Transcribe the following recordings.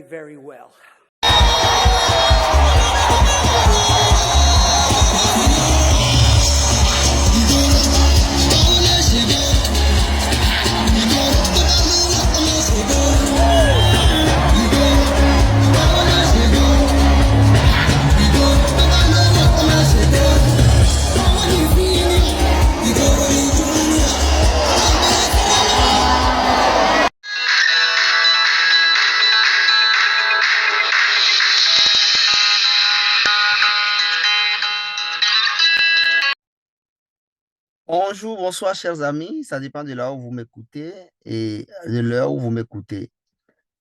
very, very well. Bonjour, bonsoir chers amis, ça dépend de l'heure où vous m'écoutez et de l'heure où vous m'écoutez.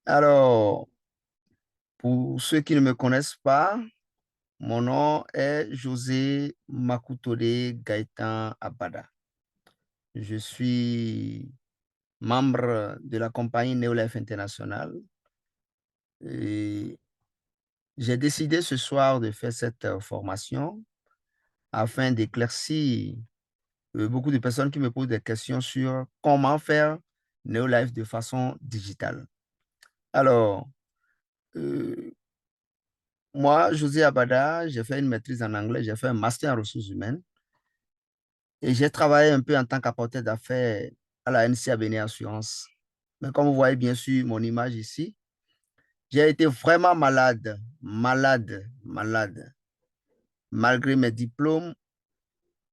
Alors, pour ceux qui ne me connaissent pas, mon nom est José Makutole Gaëtan Abada. Je suis membre de la compagnie Neolife International et j'ai décidé ce soir de faire cette formation afin d'éclaircir beaucoup de personnes qui me posent des questions sur comment faire Neolife de façon digitale. Alors, moi, José Abada, j'ai fait une maîtrise en anglais, j'ai fait un master en ressources humaines et j'ai travaillé un peu en tant qu'apporteur d'affaires à la NCA Béné Assurance. Mais comme vous voyez bien sûr mon image ici, j'ai été vraiment malade. Malgré mes diplômes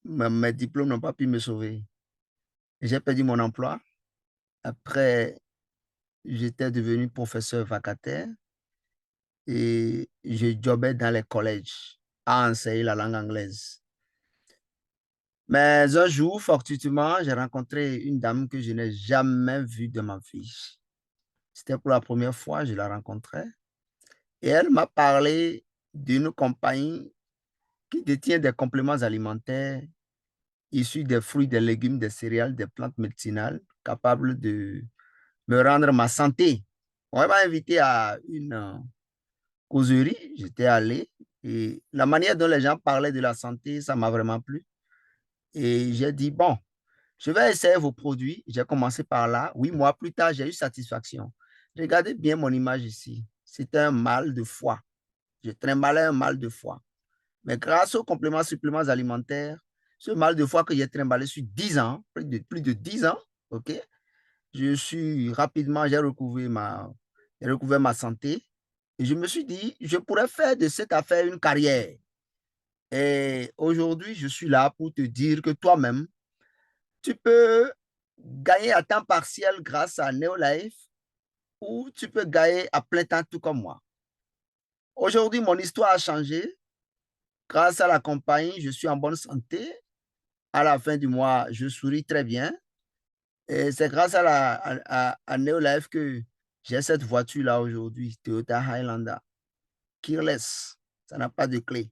n'ont pas pu me sauver. J'ai perdu mon emploi. Après, j'étais devenu professeur vacataire et je jobais dans les collèges à enseigner la langue anglaise. Mais un jour, fortuitement, j'ai rencontré une dame que je n'ai jamais vue de ma vie. C'était pour la première fois que je la rencontrais. Et elle m'a parlé d'une compagnie qui détient des compléments alimentaires issus des fruits, des légumes, des céréales, des plantes médicinales capables de me rendre ma santé. On m'a invité à une causerie, j'étais allé et la manière dont les gens parlaient de la santé, ça m'a vraiment plu. Et j'ai dit, bon, je vais essayer vos produits. J'ai commencé par là. 8 mois plus tard, j'ai eu satisfaction. Regardez bien mon image ici. C'était un mal de foie. Je trimballais un mal de foie. Mais grâce aux compléments suppléments alimentaires, ce mal de foie que j'ai trimballé sur 10 ans, plus de 10 ans, ok, je suis rapidement, j'ai recouvert ma santé et je me suis dit, je pourrais faire de cette affaire une carrière. Et aujourd'hui, je suis là pour te dire que toi-même, tu peux gagner à temps partiel grâce à Neolife ou tu peux gagner à plein temps tout comme moi. Aujourd'hui, mon histoire a changé. Grâce à la compagnie, je suis en bonne santé. À la fin du mois, je souris très bien. Et c'est grâce à Neolife que j'ai cette voiture-là aujourd'hui, Toyota Highlander, keyless. Ça n'a pas de clé.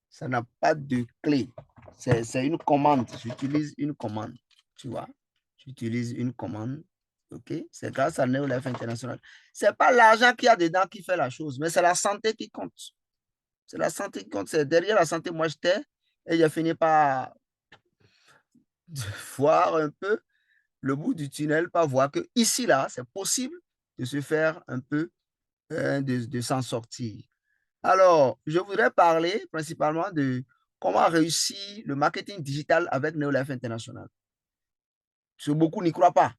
Ça n'a pas de clé. C'est une commande. J'utilise une commande. Tu vois? J'utilise une commande. OK? C'est grâce à Neolife International. Ce n'est pas l'argent qu'il y a dedans qui fait la chose, mais c'est la santé qui compte. C'est la santé qui compte. C'est derrière la santé, moi j'étais et j'ai fini par voir un peu le bout du tunnel, par voir que ici, là, c'est possible de se faire un peu, de s'en sortir. Alors, je voudrais parler principalement de comment réussir le marketing digital avec Neolife International. Parce que beaucoup n'y croient pas.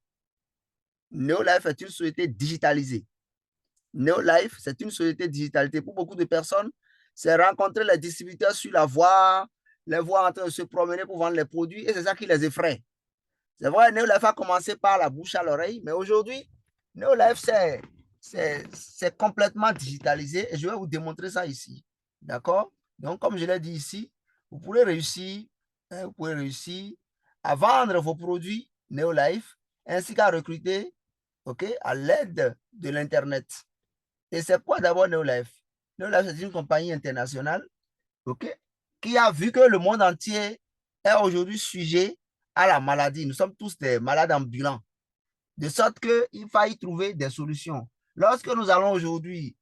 Neolife est une société digitalisée. Neolife, c'est une société digitalisée. Pour beaucoup de personnes, c'est rencontrer les distributeurs sur la voie, les voir en train de se promener pour vendre les produits et c'est ça qui les effraie. C'est vrai, Neolife a commencé par la bouche à l'oreille, mais aujourd'hui, Neolife, c'est complètement digitalisé et je vais vous démontrer ça ici. D'accord? Donc, comme je l'ai dit ici, vous pourrez réussir à vendre vos produits Neolife ainsi qu'à recruter, ok, à l'aide de l'Internet. Et c'est quoi d'abord Neolife? Neolife, c'est une compagnie internationale, ok, qui a vu que le monde entier est aujourd'hui sujet à la maladie. Nous sommes tous des malades ambulants. De sorte qu'il faut y trouver des solutions. Lorsque nous allons aujourd'hui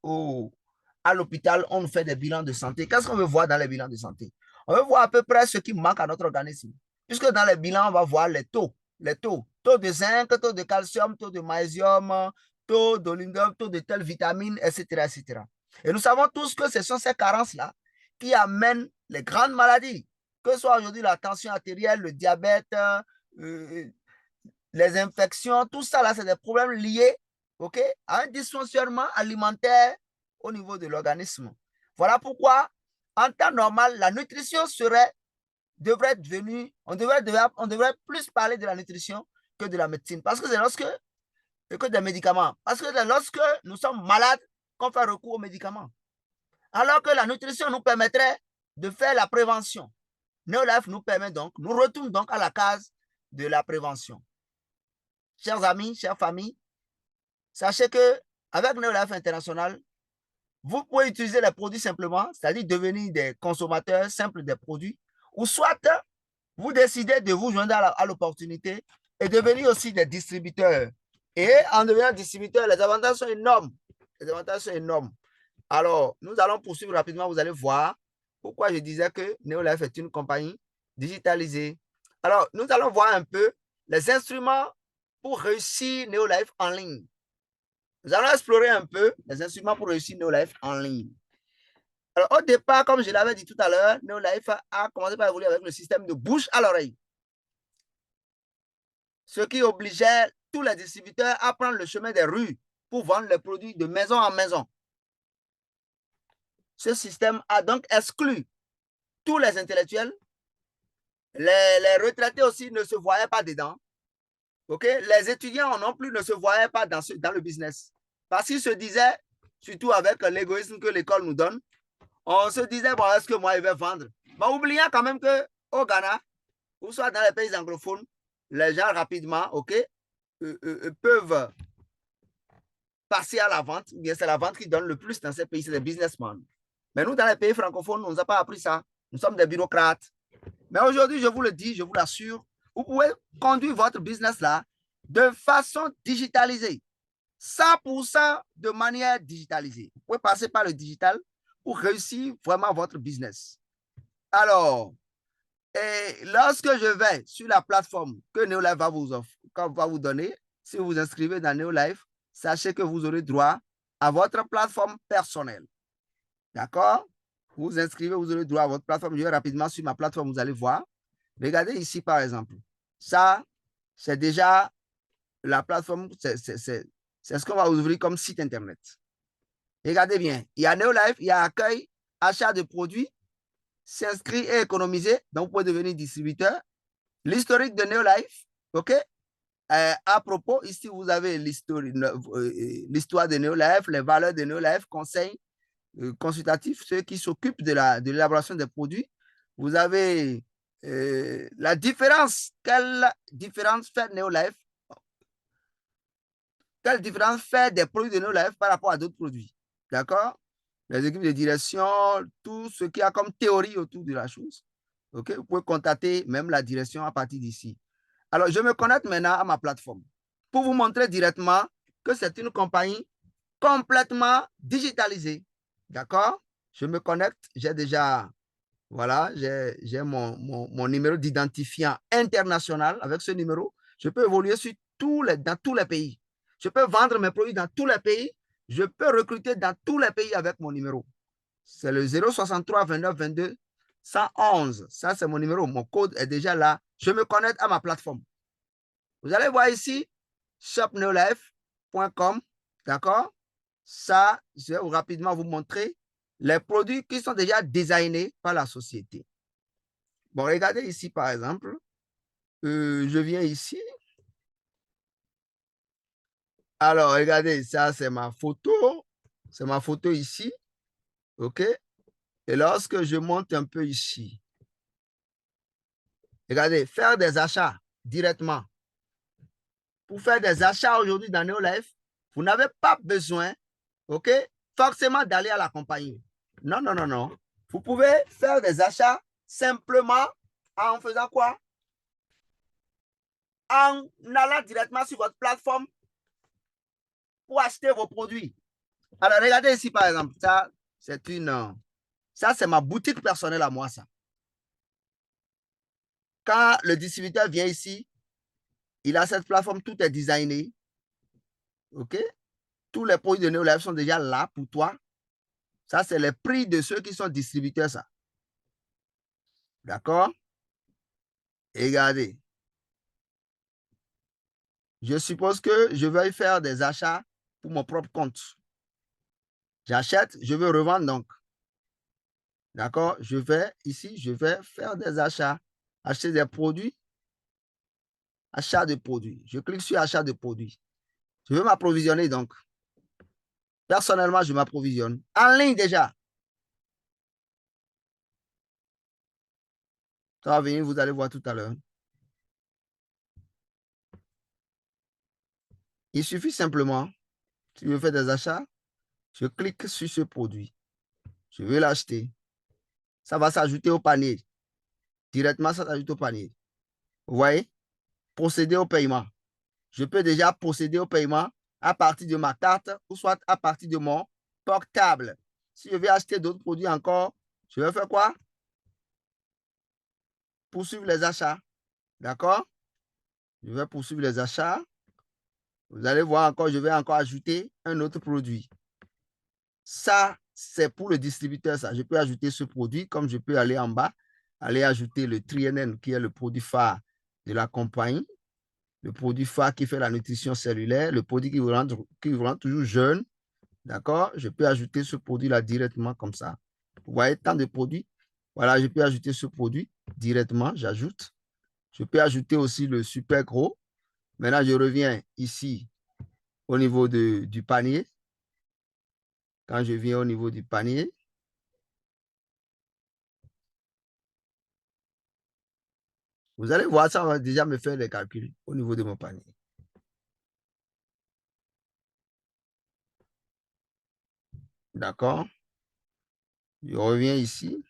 à l'hôpital, on nous fait des bilans de santé. Qu'est-ce qu'on veut voir dans les bilans de santé? On veut voir à peu près ce qui manque à notre organisme. Puisque dans les bilans, on va voir les taux. Taux de zinc, taux de calcium, taux de magnésium, taux d'olympique, taux de telle vitamine, etc., etc. Et nous savons tous que ce sont ces carences-là qui amènent les grandes maladies, que ce soit aujourd'hui la tension artérielle, le diabète, les infections, tout ça là, c'est des problèmes liés, ok, à un dysfonctionnement alimentaire au niveau de l'organisme. Voilà pourquoi, en temps normal, la nutrition devrait devenir, on devrait plus parler de la nutrition que de la médecine, parce que c'est que des médicaments, parce que c'est lorsque nous sommes malades qu'on fait recours aux médicaments. Alors que la nutrition nous permettrait de faire la prévention. Neolife nous permet donc, nous retournons donc à la case de la prévention. Chers amis, chères familles, sachez que avec Neolife International, vous pouvez utiliser les produits simplement, c'est-à-dire devenir des consommateurs simples des produits, ou soit vous décidez de vous joindre à l'opportunité et devenir aussi des distributeurs. Et en devenant distributeur, les avantages sont énormes. Les avantages sont énormes. Alors, nous allons poursuivre rapidement. Vous allez voir pourquoi je disais que Neolife est une compagnie digitalisée. Alors, nous allons voir un peu les instruments pour réussir Neolife en ligne. Nous allons explorer un peu les instruments pour réussir Neolife en ligne. Alors, au départ, comme je l'avais dit tout à l'heure, Neolife a commencé par évoluer avec le système de bouche à l'oreille, ce qui obligeait tous les distributeurs à prendre le chemin des rues pour vendre les produits de maison en maison. Ce système a donc exclu tous les intellectuels. Les retraités aussi ne se voyaient pas dedans. Okay? Les étudiants non plus ne se voyaient pas dans le business. Parce qu'ils se disaient, surtout avec l'égoïsme que l'école nous donne, on se disait, bon, est-ce que moi, je vais vendre? Bon, oubliant quand même qu'au Ghana, ou soit dans les pays anglophones, les gens rapidement, peuvent passer à la vente. Bien, c'est la vente qui donne le plus dans ces pays, c'est les businessmen. Mais nous, dans les pays francophones, on ne nous a pas appris ça. Nous sommes des bureaucrates. Mais aujourd'hui, je vous le dis, je vous l'assure, vous pouvez conduire votre business là de façon digitalisée. 100% de manière digitalisée. Vous pouvez passer par le digital pour réussir vraiment votre business. Alors, et lorsque je vais sur la plateforme que Neolife va vous donner, si vous vous inscrivez dans Neolife, sachez que vous aurez droit à votre plateforme personnelle. D'accord? Vous vous inscrivez, vous aurez droit à votre plateforme. Je vais rapidement sur ma plateforme, vous allez voir. Regardez ici, par exemple. Ça, c'est déjà la plateforme, c'est ce qu'on va ouvrir comme site Internet. Regardez bien. Il y a Neolife, il y a accueil, achat de produits, s'inscrire et économiser. Donc, vous pouvez devenir distributeur. L'historique de Neolife, OK? À propos, ici, vous avez l'histoire de Neolife, les valeurs de Neolife, conseils consultatifs, ceux qui s'occupent de l'élaboration des produits. Vous avez la différence. Quelle différence fait Neolife? Quelle différence fait des produits de Neolife par rapport à d'autres produits? D'accord? Les équipes de direction, tout ce qu'il y a comme théorie autour de la chose. OK? Vous pouvez contacter même la direction à partir d'ici. Alors, je me connecte maintenant à ma plateforme pour vous montrer directement que c'est une compagnie complètement digitalisée. D'accord? Je me connecte, j'ai déjà, voilà, j'ai mon numéro d'identifiant international. Avec ce numéro, je peux évoluer dans tous les pays. Je peux vendre mes produits dans tous les pays. Je peux recruter dans tous les pays avec mon numéro. C'est le 063 29 22 111. Ça, c'est mon numéro. Mon code est déjà là. Je me connecte à ma plateforme. Vous allez voir ici, shopneolife.com. D'accord? Ça, je vais rapidement vous montrer les produits qui sont déjà designés par la société. Bon, regardez ici, par exemple. Je viens ici. Alors, regardez, ça, c'est ma photo. C'est ma photo ici. OK? Et lorsque je monte un peu ici, regardez, faire des achats directement. Pour faire des achats aujourd'hui dans Neolife, vous n'avez pas besoin, OK, forcément d'aller à la compagnie. Non, non, non, non. Vous pouvez faire des achats simplement en faisant quoi? En allant directement sur votre plateforme pour acheter vos produits. Alors, regardez ici, par exemple, ça, c'est ma boutique personnelle à moi, ça. Quand le distributeur vient ici, il a cette plateforme, tout est designé. OK? Tous les produits de Neolife sont déjà là pour toi. Ça, c'est les prix de ceux qui sont distributeurs, ça. D'accord? Et regardez. Je suppose que je vais faire des achats pour mon propre compte. J'achète, je veux revendre donc. D'accord? Je vais ici, je vais faire des achats. Acheter des produits. Achat de produits. Je clique sur achat de produits. Je veux m'approvisionner donc. Personnellement, je m'approvisionne. En ligne déjà. Ça va venir, vous allez voir tout à l'heure. Il suffit simplement, si je fais des achats, je clique sur ce produit. Je veux l'acheter. Ça va s'ajouter au panier. Directement, ça s'ajoute au panier. Vous voyez? Procéder au paiement. Je peux déjà procéder au paiement à partir de ma carte ou soit à partir de mon portable. Si je vais acheter d'autres produits encore, je vais faire quoi? Poursuivre les achats. D'accord? Je vais poursuivre les achats. Vous allez voir encore, je vais encore ajouter un autre produit. Ça, c'est pour le distributeur, ça. Je peux ajouter ce produit, comme je peux aller en bas, aller ajouter le TriNN, qui est le produit phare de la compagnie, le produit phare qui fait la nutrition cellulaire, le produit qui vous rend toujours jeune. D'accord? Je peux ajouter ce produit-là directement comme ça. Vous voyez, tant de produits. Voilà, je peux ajouter ce produit directement, j'ajoute. Je peux ajouter aussi le super gros. Maintenant, je reviens ici au niveau du panier. Quand je viens au niveau du panier, vous allez voir, ça va déjà me faire les calculs au niveau de mon panier. D'accord? Je reviens ici.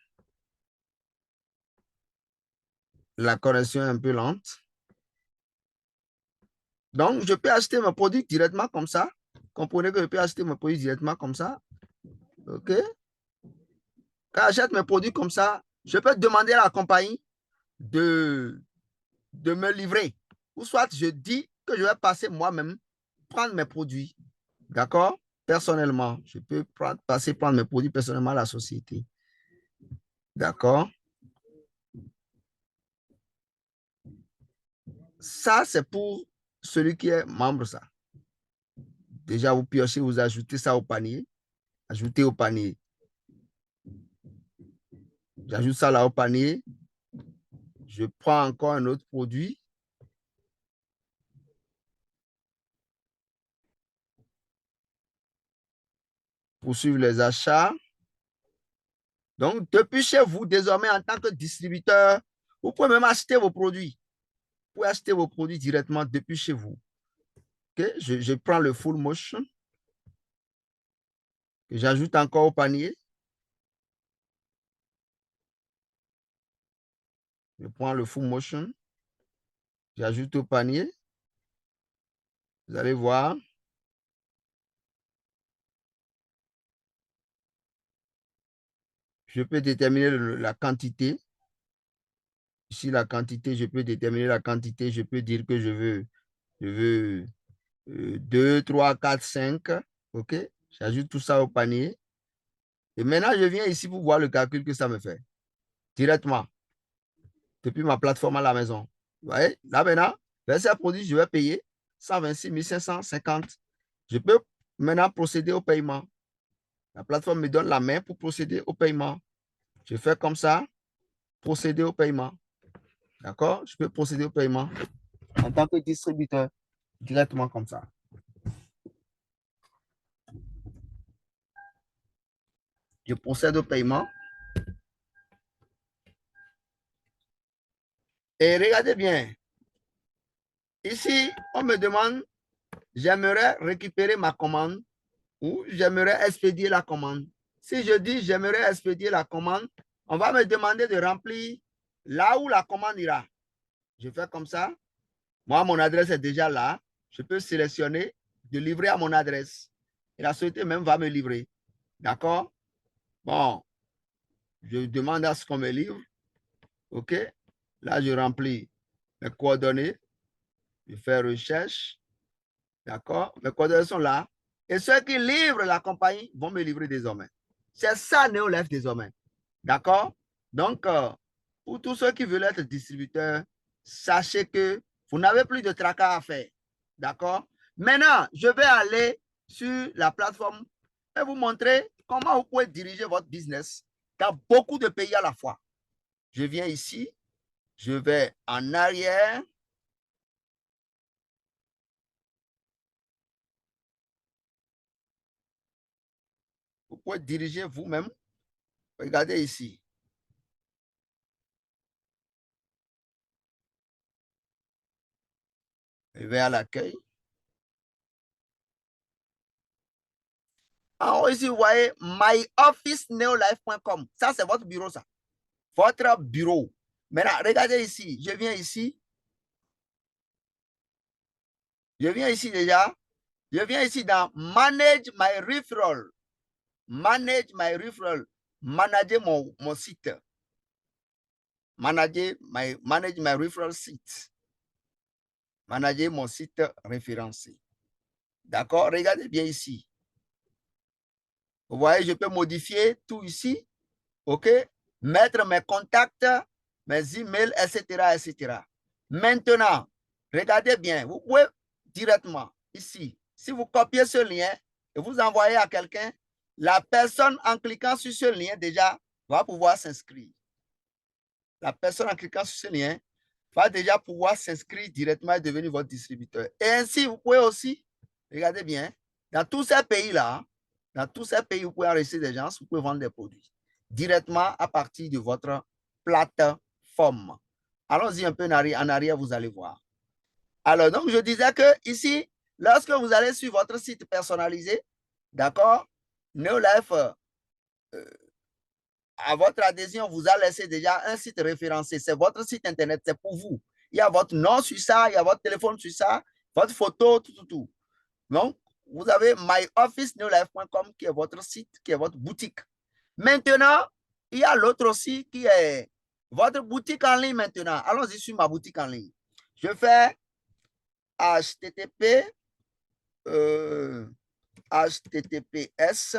La correction est un peu lente. Donc, je peux acheter mes produits directement comme ça. Comprenez que je peux acheter mes produits directement comme ça. OK? Quand j'achète mes produits comme ça, je peux demander à la compagnie de me livrer. Ou soit je dis que je vais passer moi-même prendre mes produits. D'accord? Personnellement, je peux passer prendre mes produits personnellement à la société. D'accord? Ça, c'est pour celui qui est membre, ça. Déjà, vous piochez, vous ajoutez ça au panier. Ajoutez au panier. J'ajoute ça là au panier. Je prends encore un autre produit. Poursuivre les achats. Donc, depuis chez vous, désormais, en tant que distributeur, vous pouvez même acheter vos produits. Vous pouvez acheter vos produits directement depuis chez vous. Okay? Je prends le full motion. J'ajoute encore au panier. Je prends le full motion. J'ajoute au panier. Vous allez voir. Je peux déterminer la quantité. Ici, la quantité, je peux déterminer la quantité. Je peux dire que je veux 2, 3, 4, 5. OK? J'ajoute tout ça au panier. Et maintenant, je viens ici pour voir le calcul que ça me fait. Directement. Depuis ma plateforme à la maison. Vous voyez? Là maintenant, verser un produit, je vais payer 126 550. Je peux maintenant procéder au paiement. La plateforme me donne la main pour procéder au paiement. Je fais comme ça, procéder au paiement. D'accord? Je peux procéder au paiement en tant que distributeur, directement comme ça. Je procède au paiement. Et regardez bien. Ici, on me demande, j'aimerais récupérer ma commande ou j'aimerais expédier la commande. Si je dis j'aimerais expédier la commande, on va me demander de remplir là où la commande ira. Je fais comme ça. Moi, mon adresse est déjà là. Je peux sélectionner de livrer à mon adresse. Et la société même va me livrer. D'accord? Bon, je demande à ce qu'on me livre. OK? Là, je remplis mes coordonnées. Je fais recherche. D'accord? Mes coordonnées sont là. Et ceux qui livrent la compagnie vont me livrer désormais. C'est ça Neolife désormais. D'accord? Donc, pour tous ceux qui veulent être distributeurs, sachez que vous n'avez plus de tracas à faire. D'accord? Maintenant, je vais aller sur la plateforme et vous montrer comment vous pouvez diriger votre business dans beaucoup de pays à la fois. Je viens ici, je vais en arrière. Vous pouvez diriger vous-même. Regardez ici. Je vais à l'accueil. En haut ici, vous voyez myofficeneolife.com. Ça, c'est votre bureau, ça. Votre bureau. Maintenant, regardez ici. Je viens ici. Je viens ici déjà. Je viens ici dans Manage my referral. Manage my referral. Manager mon site. Manage my referral site. Manager mon site référencé. D'accord? Regardez bien ici. Vous voyez, je peux modifier tout ici. OK? Mettre mes contacts, mes emails, etc., etc. Maintenant, regardez bien. Vous pouvez directement ici, si vous copiez ce lien et vous envoyez à quelqu'un, la personne en cliquant sur ce lien déjà va pouvoir s'inscrire. La personne en cliquant sur ce lien va déjà pouvoir s'inscrire directement et devenir votre distributeur. Et ainsi, vous pouvez aussi, regardez bien, dans tous ces pays-là, dans tous ces pays, vous pouvez enregistrer des gens, vous pouvez vendre des produits directement à partir de votre plateforme. Allons-y un peu en arrière, vous allez voir. Alors, donc, je disais que ici, lorsque vous allez sur votre site personnalisé, d'accord, Neolife, à votre adhésion, vous a laissé déjà un site référencé. C'est votre site internet, c'est pour vous. Il y a votre nom sur ça, il y a votre téléphone sur ça, votre photo, tout. Donc, vous avez myofficeneolife.com qui est votre site, qui est votre boutique. Maintenant, il y a l'autre aussi qui est votre boutique en ligne maintenant. Allons-y sur ma boutique en ligne. Je fais HTTP, HTTPS.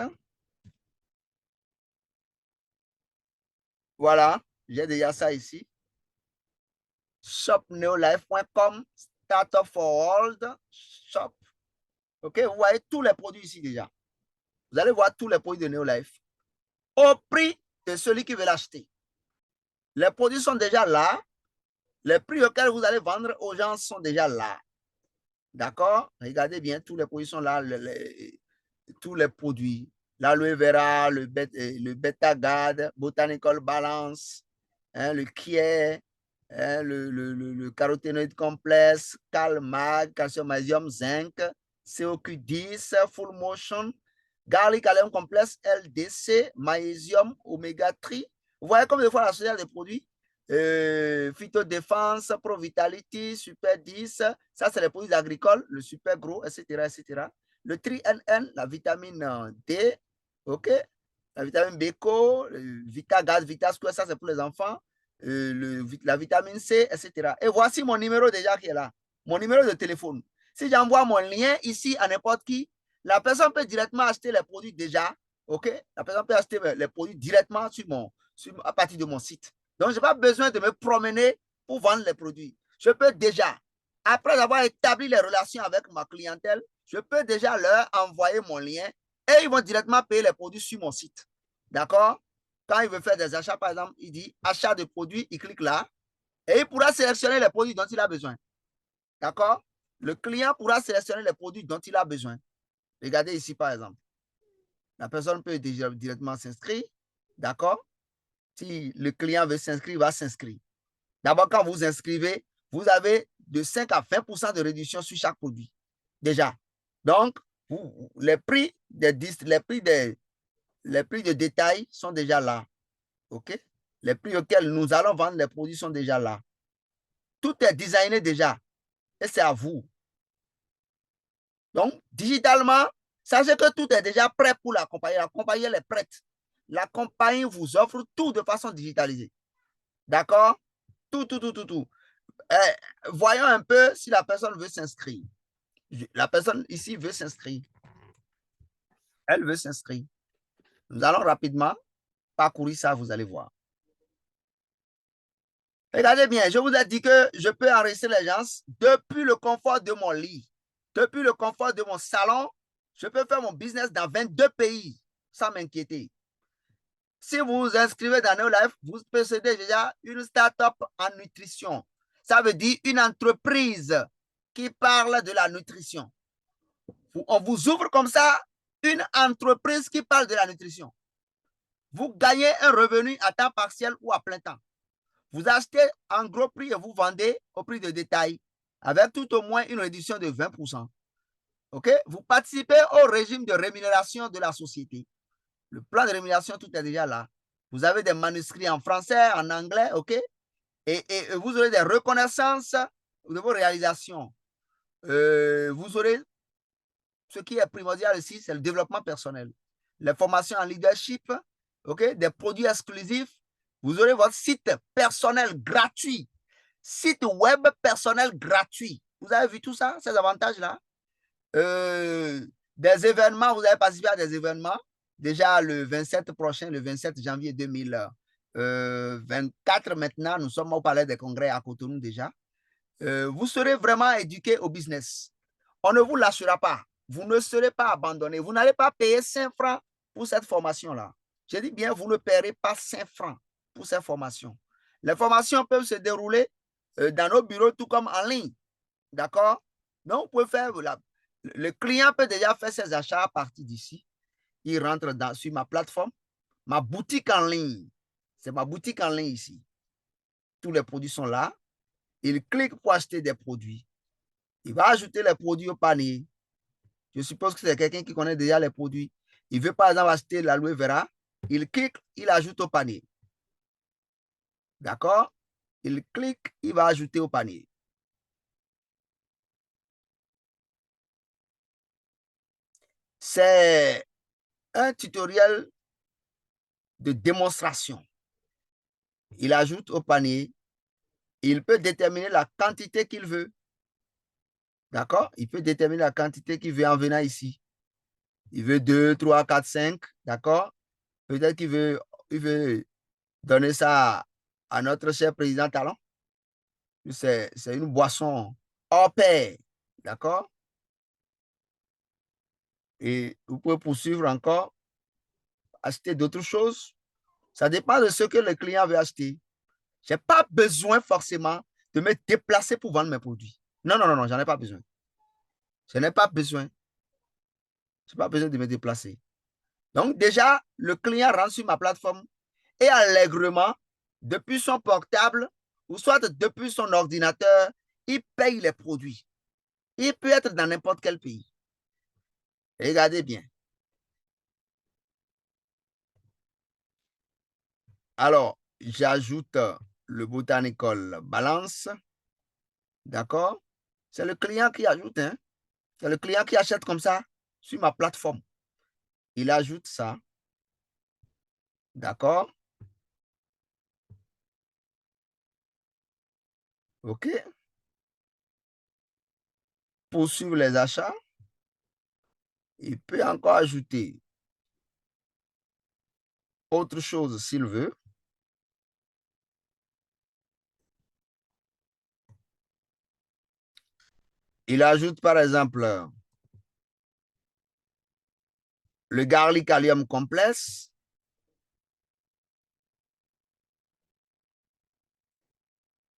Voilà, j'ai déjà ça ici. Shopneolife.com, Startup for World, Shop. OK, vous voyez tous les produits ici déjà. Vous allez voir tous les produits de Neolife au prix de celui qui veut l'acheter. Les produits sont déjà là. Les prix auxquels vous allez vendre aux gens sont déjà là. D'accord? Regardez bien, tous les produits sont là. Tous les produits. L'aloe vera, le Betagard, Botanical Balance, hein, le Kier, hein, le caroténoïde complexe, Calmag, calcium, magnésium, zinc, CoQ10, Full Motion, Garlic Allium complexe, LDC, magnésium, oméga 3. Vous voyez comme des fois la société des produits Phytodéfense, Pro Vitality, Super 10, ça c'est les produits agricoles, le Super Gros, etc., etc. Le TriNN, la vitamine D, ok, la vitamine BCO, VitaGaz, VitaSquare, ça c'est pour les enfants, la vitamine C, etc. Et voici mon numéro déjà qui est là, mon numéro de téléphone. Si j'envoie mon lien ici à n'importe qui, la personne peut directement acheter les produits déjà, ok, la personne peut acheter les produits directement à partir de mon site. Donc, je n'ai pas besoin de me promener pour vendre les produits. Je peux déjà, après avoir établi les relations avec ma clientèle, je peux déjà leur envoyer mon lien et ils vont directement payer les produits sur mon site. D'accord? Quand il veut faire des achats, par exemple, il dit achat de produits, il clique là et il pourra sélectionner les produits dont il a besoin. D'accord? Le client pourra sélectionner les produits dont il a besoin. Regardez ici, par exemple. La personne peut déjà directement s'inscrire. D'accord? Si le client veut s'inscrire, il va s'inscrire. D'abord, quand vous inscrivez, vous avez de 5 à 20% de réduction sur chaque produit. Déjà. Donc, les prix de détail sont déjà là. OK? Les prix auxquels nous allons vendre les produits sont déjà là. Tout est designé déjà. Et c'est à vous. Donc, digitalement, sachez que tout est déjà prêt pour la compagnie. La compagnie, elle est prête. La compagnie vous offre tout de façon digitalisée. D'accord? Tout. Voyons un peu si la personne veut s'inscrire. La personne ici veut s'inscrire. Elle veut s'inscrire. Nous allons rapidement parcourir ça, vous allez voir. Regardez bien, je vous ai dit que je peux enregistrer les gens depuis le confort de mon lit, depuis le confort de mon salon. Je peux faire mon business dans 22 pays sans m'inquiéter. Si vous vous inscrivez dans NeoLife, vous possédez déjà une start-up en nutrition. Ça veut dire une entreprise qui parle de la nutrition. On vous ouvre comme ça une entreprise qui parle de la nutrition. Vous gagnez un revenu à temps partiel ou à plein temps. Vous achetez en gros prix et vous vendez au prix de détail avec tout au moins une réduction de 20%. OK? Vous participez au régime de rémunération de la société. Le plan de rémunération, tout est déjà là. Vous avez des manuscrits en français, en anglais, OK? Et vous aurez des reconnaissances de vos réalisations. Vous aurez ce qui est primordial ici, c'est le développement personnel. Les formations en leadership, OK? Des produits exclusifs. Vous aurez votre site personnel gratuit. Site web personnel gratuit. Vous avez vu tout ça, ces avantages-là? Des événements, vous avez participé à des événements. Déjà le 27 prochain, le 27 janvier 2024 maintenant, nous sommes au Palais des Congrès à Cotonou déjà. Vous serez vraiment éduqué au business. On ne vous lâchera pas. Vous ne serez pas abandonné. Vous n'allez pas payer 5 francs pour cette formation-là. Je dis bien, vous ne paierez pas 5 francs pour cette formation. Les formations peuvent se dérouler dans nos bureaux, tout comme en ligne. D'accord? Donc, vous pouvez faire, le client peut déjà faire ses achats à partir d'ici. Il rentre sur ma plateforme, ma boutique en ligne. C'est ma boutique en ligne ici. Tous les produits sont là. Il clique pour acheter des produits. Il va ajouter les produits au panier. Je suppose que c'est quelqu'un qui connaît déjà les produits. Il veut par exemple acheter l'aloe vera. Il clique, il ajoute au panier. D'accord? Il clique, il va ajouter au panier. C'est un tutoriel de démonstration. Il ajoute au panier. Il peut déterminer la quantité qu'il veut. D'accord? Il peut déterminer la quantité qu'il veut en venant ici. Il veut 2, 3, 4, 5. D'accord? Peut-être qu'il veut donner ça à notre cher président Talon. C'est une boisson hors pair. D'accord? Et vous pouvez poursuivre encore, acheter d'autres choses. Ça dépend de ce que le client veut acheter. Je n'ai pas besoin forcément de me déplacer pour vendre mes produits. Non, non, non, non, j'en ai pas besoin. Je n'ai pas besoin. Je n'ai pas besoin de me déplacer. Donc, déjà, le client rentre sur ma plateforme et allègrement, depuis son portable ou soit depuis son ordinateur, il paye les produits. Il peut être dans n'importe quel pays. Regardez bien. Alors, j'ajoute le Botanical Balance. D'accord? C'est le client qui ajoute. Hein? C'est le client qui achète comme ça sur ma plateforme. Il ajoute ça. D'accord? OK? Poursuivre les achats. Il peut encore ajouter autre chose s'il veut. Il ajoute par exemple le Garlic Allium Complex.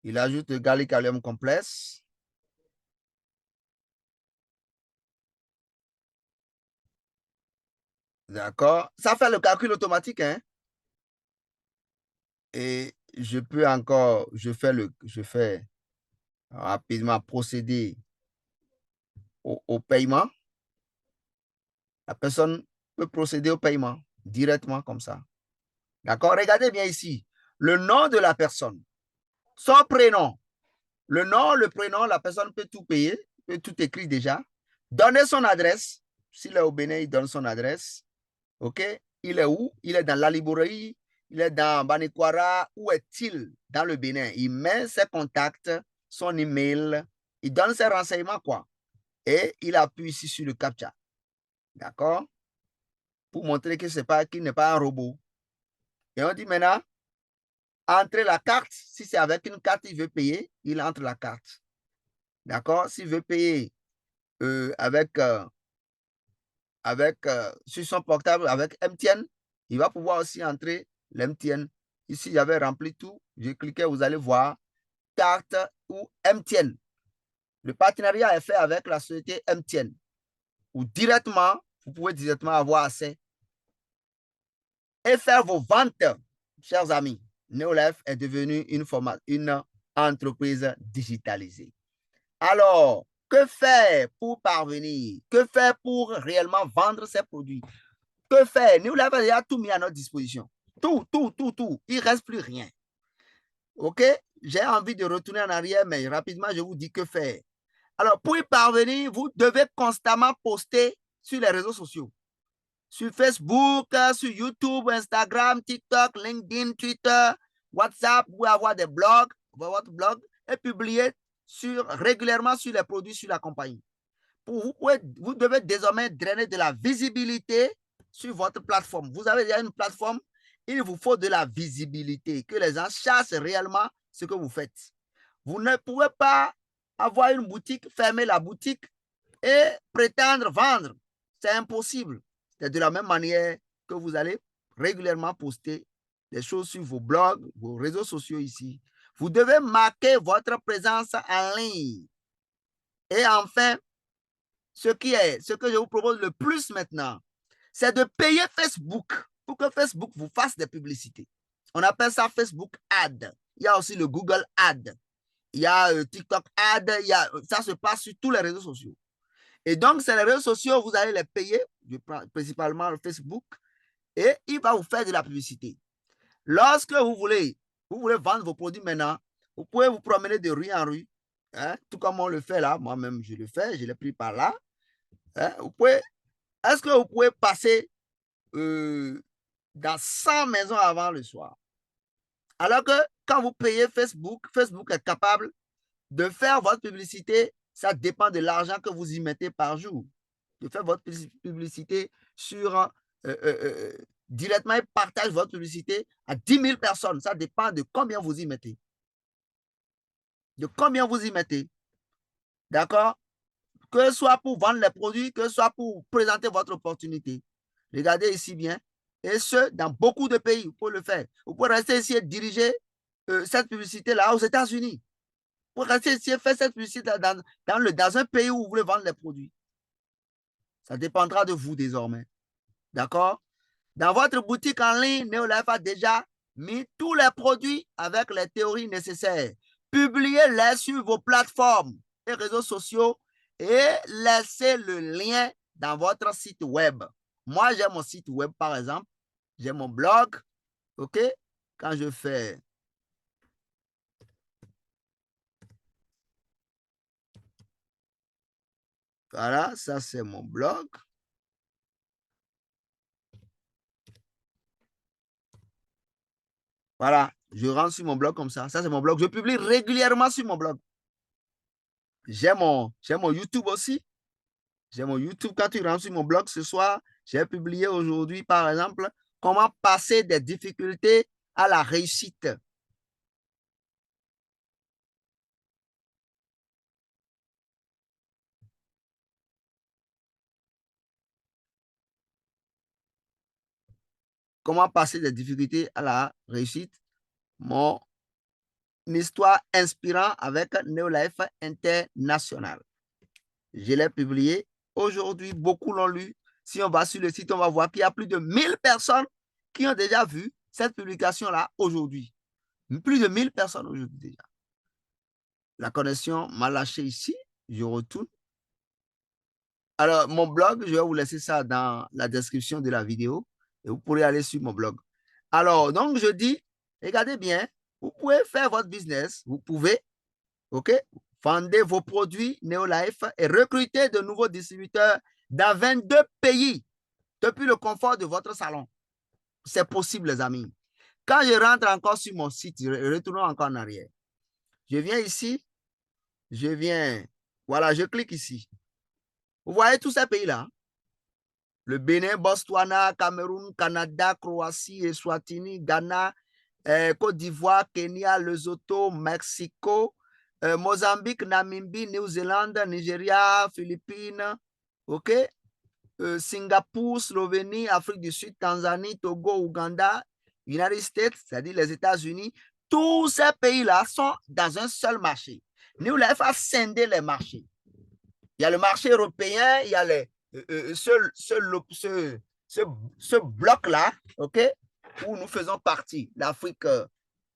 Il ajoute le Garlic Allium Complex. D'accord? Ça fait le calcul automatique, hein? Et je peux encore, je fais rapidement procéder au paiement. La personne peut procéder au paiement directement comme ça. D'accord? Regardez bien ici. Le nom de la personne, son prénom, le nom, le prénom, la personne peut tout payer, peut tout écrire déjà. Donner son adresse. S'il est au Bénin, il donne son adresse. OK? Il est où? Il est dans la librairie, il est dans Banikwara. Où est-il dans le Bénin? Il met ses contacts, son email, il donne ses renseignements, quoi. Et il appuie ici sur le CAPTCHA. D'accord? pour montrer que c'est pas, qu'il n'est pas un robot. Et on dit maintenant, entrez la carte. Si c'est avec une carte, il veut payer, il entre la carte. D'accord? S'il veut payer avec sur son portable avec MTN, il va pouvoir aussi entrer l'MTN. Ici, j'avais rempli tout. J'ai cliqué, vous allez voir carte ou MTN. Le partenariat est fait avec la société MTN. Ou directement, vous pouvez directement avoir accès et faire vos ventes, chers amis. Neolife est devenue une entreprise digitalisée. Alors, que faire pour parvenir? Que faire pour réellement vendre ces produits? Que faire? Nous l'avons déjà tout mis à notre disposition. Tout. Il ne reste plus rien. OK? J'ai envie de retourner en arrière, mais rapidement, je vous dis que faire. Alors, pour y parvenir, vous devez constamment poster sur les réseaux sociaux. Sur Facebook, sur YouTube, Instagram, TikTok, LinkedIn, Twitter, WhatsApp, vous pouvez avoir des blogs, votre blog, et publier régulièrement sur les produits sur la compagnie. Vous devez désormais drainer de la visibilité sur votre plateforme. Vous avez déjà une plateforme, il vous faut de la visibilité, que les gens chassent réellement ce que vous faites. Vous ne pouvez pas avoir une boutique, fermer la boutique et prétendre vendre. C'est impossible. C'est de la même manière que vous allez régulièrement poster des choses sur vos blogs, vos réseaux sociaux ici. Vous devez marquer votre présence en ligne. Et enfin, ce que je vous propose le plus maintenant, c'est de payer Facebook pour que Facebook vous fasse des publicités. On appelle ça Facebook Ad. Il y a aussi le Google Ad. Il y a TikTok Ad. Ça se passe sur tous les réseaux sociaux. Et donc, c'est les réseaux sociaux, vous allez les payer, je prends principalement le Facebook, et il va vous faire de la publicité. Lorsque vous voulez vendre vos produits maintenant, vous pouvez vous promener de rue en rue, hein, tout comme on le fait là. Moi-même, je le fais, je l'ai pris par là. Hein, est-ce que vous pouvez passer dans 100 maisons avant le soir? Alors que quand vous payez Facebook, Facebook est capable de faire votre publicité. Ça dépend de l'argent que vous y mettez par jour. De faire votre publicité sur directement, il partage votre publicité à 10 000 personnes. Ça dépend de combien vous y mettez. De combien vous y mettez. D'accord? Que ce soit pour vendre les produits, que ce soit pour présenter votre opportunité. Regardez ici bien. Et ce, dans beaucoup de pays, vous pouvez le faire. Vous pouvez rester ici et diriger cette publicité-là aux États-Unis. Vous pouvez rester ici et faire cette publicité dans un pays où vous voulez vendre les produits. Ça dépendra de vous désormais. D'accord? Dans votre boutique en ligne, Neolife a déjà mis tous les produits avec les théories nécessaires. Publiez-les sur vos plateformes et réseaux sociaux et laissez le lien dans votre site web. Moi, j'ai mon site web, par exemple. J'ai mon blog. OK? Quand je fais... Voilà, ça, c'est mon blog. Voilà, je rentre sur mon blog comme ça. Ça, c'est mon blog. Je publie régulièrement sur mon blog. J'ai mon YouTube aussi. J'ai mon YouTube. Quand tu rentres sur mon blog ce soir, j'ai publié aujourd'hui, par exemple, comment passer des difficultés à la réussite. Comment passer des difficultés à la réussite. Mon histoire inspirante avec Neolife International. Je l'ai publié. Aujourd'hui, beaucoup l'ont lu. Si on va sur le site, on va voir qu'il y a plus de 1000 personnes qui ont déjà vu cette publication-là aujourd'hui. Plus de 1000 personnes aujourd'hui déjà. La connexion m'a lâché ici. Je retourne. Alors, mon blog, je vais vous laisser ça dans la description de la vidéo et vous pourrez aller sur mon blog. Alors, donc, je dis, regardez bien, vous pouvez faire votre business, vous pouvez, OK, vendez vos produits Neolife et recruter de nouveaux distributeurs dans 22 pays depuis le confort de votre salon. C'est possible, les amis. Quand je rentre encore sur mon site, retournons encore en arrière. Je viens ici, voilà, je clique ici. Vous voyez tous ces pays-là. le Bénin, Botswana, Cameroun, Canada, Croatie, Eswatini, Ghana, Côte d'Ivoire, Kenya, Lesotho, Mexico, Mozambique, Namibie, Nouvelle-Zélande, Nigeria, Philippines, ok? Singapour, Slovénie, Afrique du Sud, Tanzanie, Togo, Ouganda, United States, c'est-à-dire les États-Unis. Tous ces pays-là sont dans un seul marché. New Life a scindé les marchés. Il y a le marché européen, il y a ce bloc-là, ok, où nous faisons partie, l'Afrique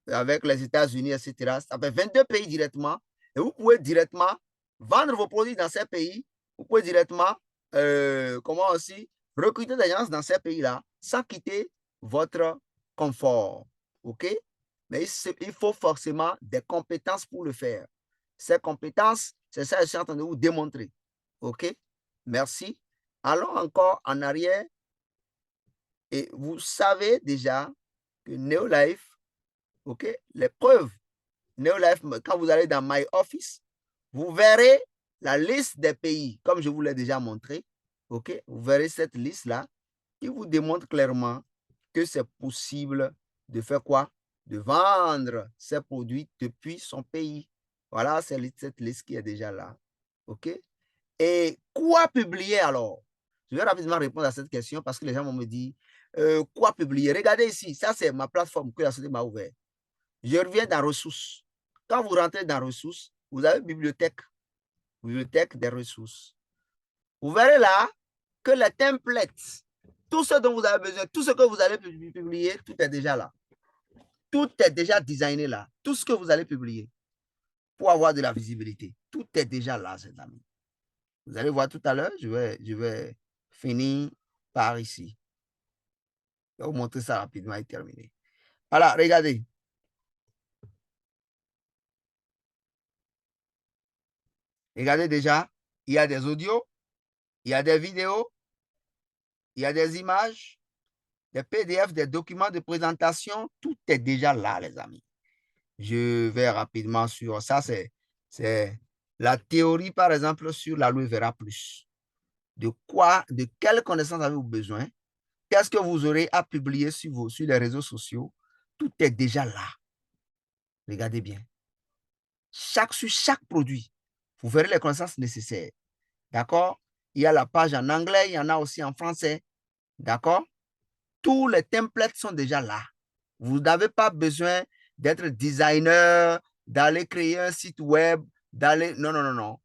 avec les États-Unis, etc. Ça fait 22 pays directement. Et vous pouvez directement vendre vos produits dans ces pays. Vous pouvez directement, comment aussi, recruter des gens dans ces pays-là sans quitter votre confort. OK? Mais il faut forcément des compétences pour le faire. Ces compétences, c'est ça que je suis en train de vous démontrer. OK? Merci. Allons encore en arrière. Et vous savez déjà que Neolife, OK, les preuves, Neolife, quand vous allez dans My Office, vous verrez la liste des pays, comme je vous l'ai déjà montré. OK, vous verrez cette liste-là qui vous démontre clairement que c'est possible de faire quoi? De vendre ses produits depuis son pays. Voilà, c'est cette liste qui est déjà là. OK? Et quoi publier alors? Je vais rapidement répondre à cette question parce que les gens vont me dire quoi publier? Regardez ici, ça c'est ma plateforme que la société m'a ouverte. Je reviens dans ressources. Quand vous rentrez dans ressources, vous avez bibliothèque des ressources. Vous verrez là que les templates, tout ce dont vous avez besoin, tout ce que vous allez publier, tout est déjà là. Tout est déjà designé là. Tout ce que vous allez publier pour avoir de la visibilité, tout est déjà là, ces amis. Vous allez voir tout à l'heure, je vais finir par ici. Je vais vous montrer ça rapidement et terminer. Voilà, regardez. Regardez déjà, il y a des audios, il y a des vidéos, il y a des images, des PDF, des documents de présentation. Tout est déjà là, les amis. Je vais rapidement sur ça. C'est la théorie, par exemple, sur l'aloe vera plus. De quelle connaissance avez-vous besoin? Qu'est-ce que vous aurez à publier sur les réseaux sociaux? Tout est déjà là. Regardez bien. Sur chaque produit, vous verrez les connaissances nécessaires. D'accord? Il y a la page en anglais, il y en a aussi en français. D'accord? Tous les templates sont déjà là. Vous n'avez pas besoin d'être designer, d'aller créer un site web, d'aller... Non, non, non, non.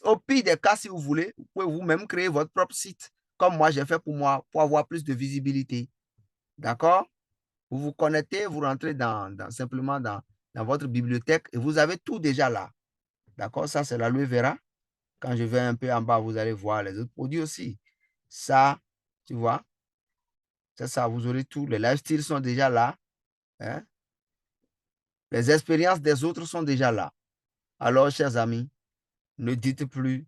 Au pire des cas, si vous voulez, vous pouvez vous-même créer votre propre site, comme moi j'ai fait pour moi, pour avoir plus de visibilité. D'accord? Vous vous connectez, vous rentrez simplement dans votre bibliothèque et vous avez tout déjà là. D'accord? Ça, c'est l'aloe vera. Quand je vais un peu en bas, vous allez voir les autres produits aussi. Ça, tu vois, c'est ça, vous aurez tout. Les lifestyles sont déjà là. Hein? Les expériences des autres sont déjà là. Alors, chers amis, ne dites plus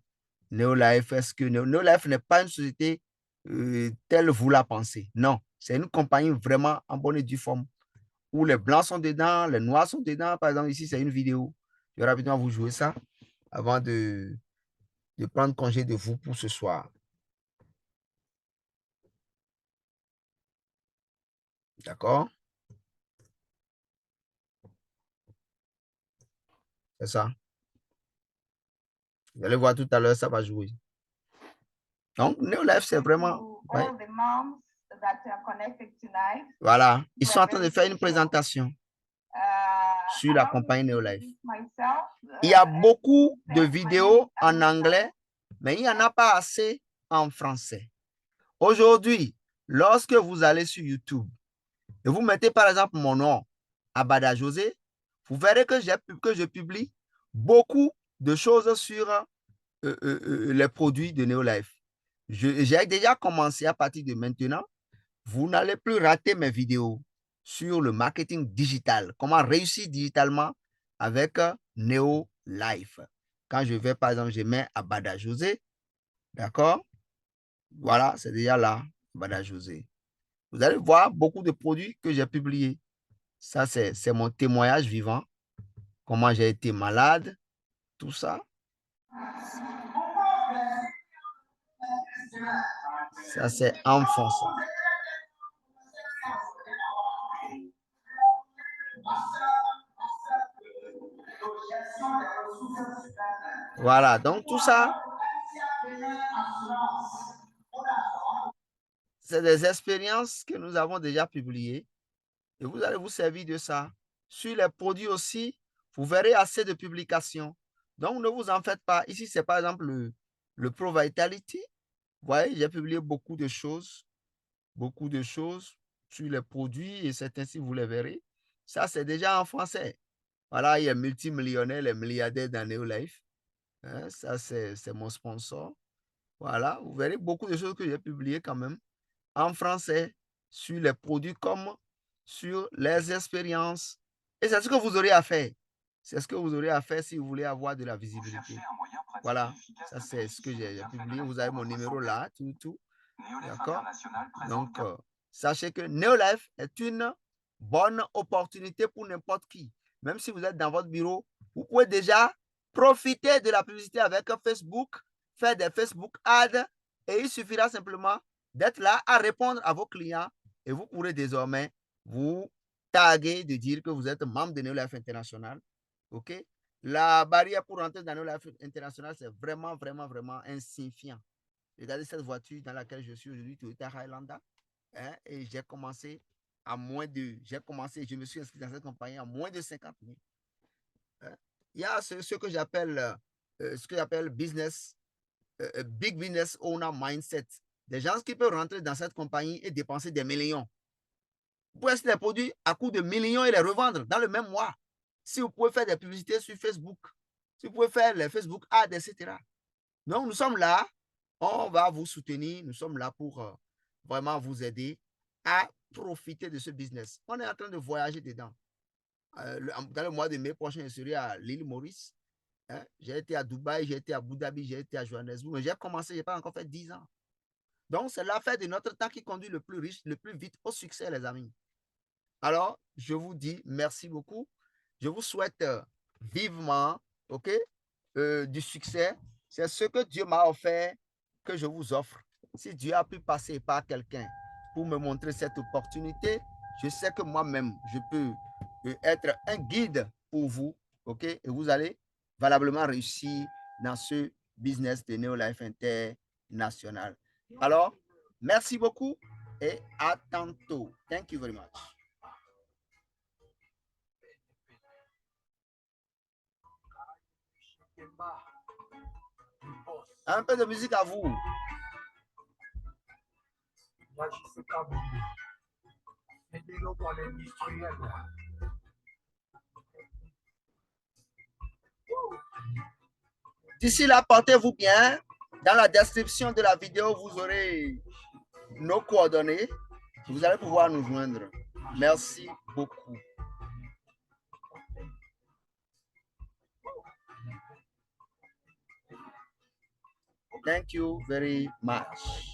Neolife, est-ce que Neolife n'est pas une société telle vous la pensez. Non, c'est une compagnie vraiment en bonne et due forme où les blancs sont dedans, les noirs sont dedans. Par exemple, ici, c'est une vidéo. Je vais rapidement vous jouer ça avant de prendre congé de vous pour ce soir. D'accord? C'est ça. Vous allez voir tout à l'heure, ça va jouer. Donc, Neolife, c'est vraiment... Ouais. Voilà. Ils sont en train de faire une présentation sur la compagnie Neolife. Il y a beaucoup de vidéos en anglais, mais il n'y en a pas assez en français. Aujourd'hui, lorsque vous allez sur YouTube et vous mettez par exemple mon nom, Abada José, vous verrez que je publie beaucoup de choses sur les produits de Neolife. J'ai déjà commencé à partir de maintenant. Vous n'allez plus rater mes vidéos sur le marketing digital. Comment réussir digitalement avec Neolife. Quand je vais, par exemple, je mets Abada José. D'accord? Voilà, c'est déjà là, Abada José. Vous allez voir beaucoup de produits que j'ai publiés. Ça, c'est mon témoignage vivant. Comment j'ai été malade, tout ça. Ça, c'est enfant, ça. Voilà, donc tout ça, c'est des expériences que nous avons déjà publiées et vous allez vous servir de ça. Sur les produits aussi, vous verrez assez de publications. Donc, ne vous en faites pas. Ici, c'est par exemple le Pro Vitality. Vous voyez, j'ai publié beaucoup de choses sur les produits et c'est ainsi, vous les verrez. Ça, c'est déjà en français. Voilà, il y a multimillionnaire, les milliardaires dans Neolife. Hein, ça, c'est mon sponsor. Voilà, vous verrez beaucoup de choses que j'ai publiées quand même en français sur les produits comme sur les expériences. Et c'est ce que vous aurez à faire. C'est ce que vous aurez à faire si vous voulez avoir de la visibilité. Voilà, ça c'est ce que j'ai publié. Vous avez mon numéro là, tout. D'accord? Donc, sachez que Neolife est une bonne opportunité pour n'importe qui. Même si vous êtes dans votre bureau, vous pouvez déjà profiter de la publicité avec Facebook, faire des Facebook ads et il suffira simplement d'être là à répondre à vos clients et vous pourrez désormais vous taguer de dire que vous êtes membre de Neolife International. OK? La barrière pour rentrer dans Neolife International, c'est vraiment, vraiment, vraiment insignifiant. Regardez cette voiture dans laquelle je suis aujourd'hui, Toyota Highlander. Hein, et j'ai commencé je me suis inscrit dans cette compagnie à moins de 50 000. Hein. Il y a ce que j'appelle business, big business owner mindset. Des gens qui peuvent rentrer dans cette compagnie et dépenser des millions. Vous pouvez acheter des produits à coût de millions et les revendre dans le même mois. Si vous pouvez faire des publicités sur Facebook, si vous pouvez faire les Facebook ads, etc. Donc, nous sommes là, on va vous soutenir, nous sommes là pour vraiment vous aider à profiter de ce business. On est en train de voyager dedans. Dans le mois de mai prochain, je serai à l'île Maurice. Hein? J'ai été à Dubaï, j'ai été à Abu Dhabi, j'ai été à Johannesburg, mais j'ai commencé, je n'ai pas encore fait 10 ans. Donc, c'est l'affaire de notre temps qui conduit le plus riche, le plus vite au succès, les amis. Alors, je vous dis merci beaucoup. Je vous souhaite vivement, OK, du succès. C'est ce que Dieu m'a offert que je vous offre. Si Dieu a pu passer par quelqu'un pour me montrer cette opportunité, je sais que moi-même, je peux être un guide pour vous, OK? Et vous allez valablement réussir dans ce business de Neolife International. Alors, merci beaucoup et à tantôt. Thank you very much. Un peu de musique à vous. D'ici là, portez-vous bien. Dans la description de la vidéo, vous aurez nos coordonnées. Vous allez pouvoir nous joindre. Merci beaucoup. Thank you very much.